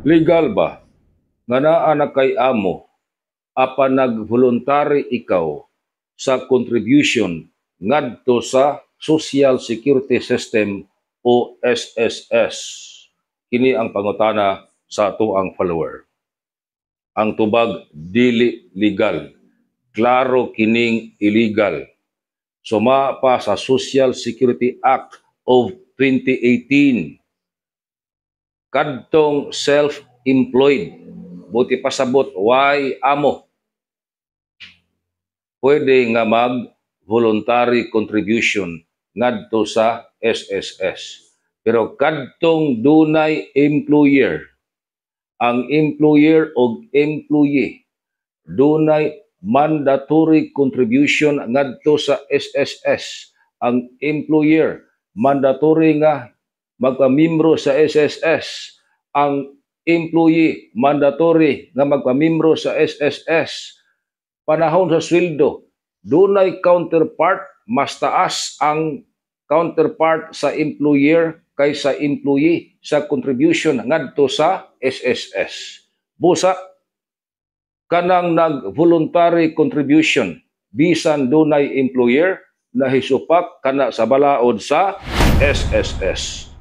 Legal ba nga naa na kay amo apan nag-voluntary ikaw sa contribution ngadto sa Social Security System o SSS? Kini ang pangutana sa atuang follower. Ang tubag dili legal. Klaro kining illegal. Suma pa sa Social Security Act of 2018. Kadtong self-employed, buti pasabot, why amo? Pwede nga mag-voluntary contribution ngadto sa SSS. Pero kadtong dunay employer, ang employer o employee, dunay mandatory contribution ngadto sa SSS. Ang employer, mandatory nga magpamembro sa SSS. Ang employee, mandatory nga magpamembro sa SSS. Panahon sa sweldo, dunay counterpart, mas taas ang counterpart sa employer kaysa employee sa contribution ngadto sa SSS. Busa, kanang nag-voluntary contribution, bisan dunay employer, nahisupak kana sa balaod sa SSS.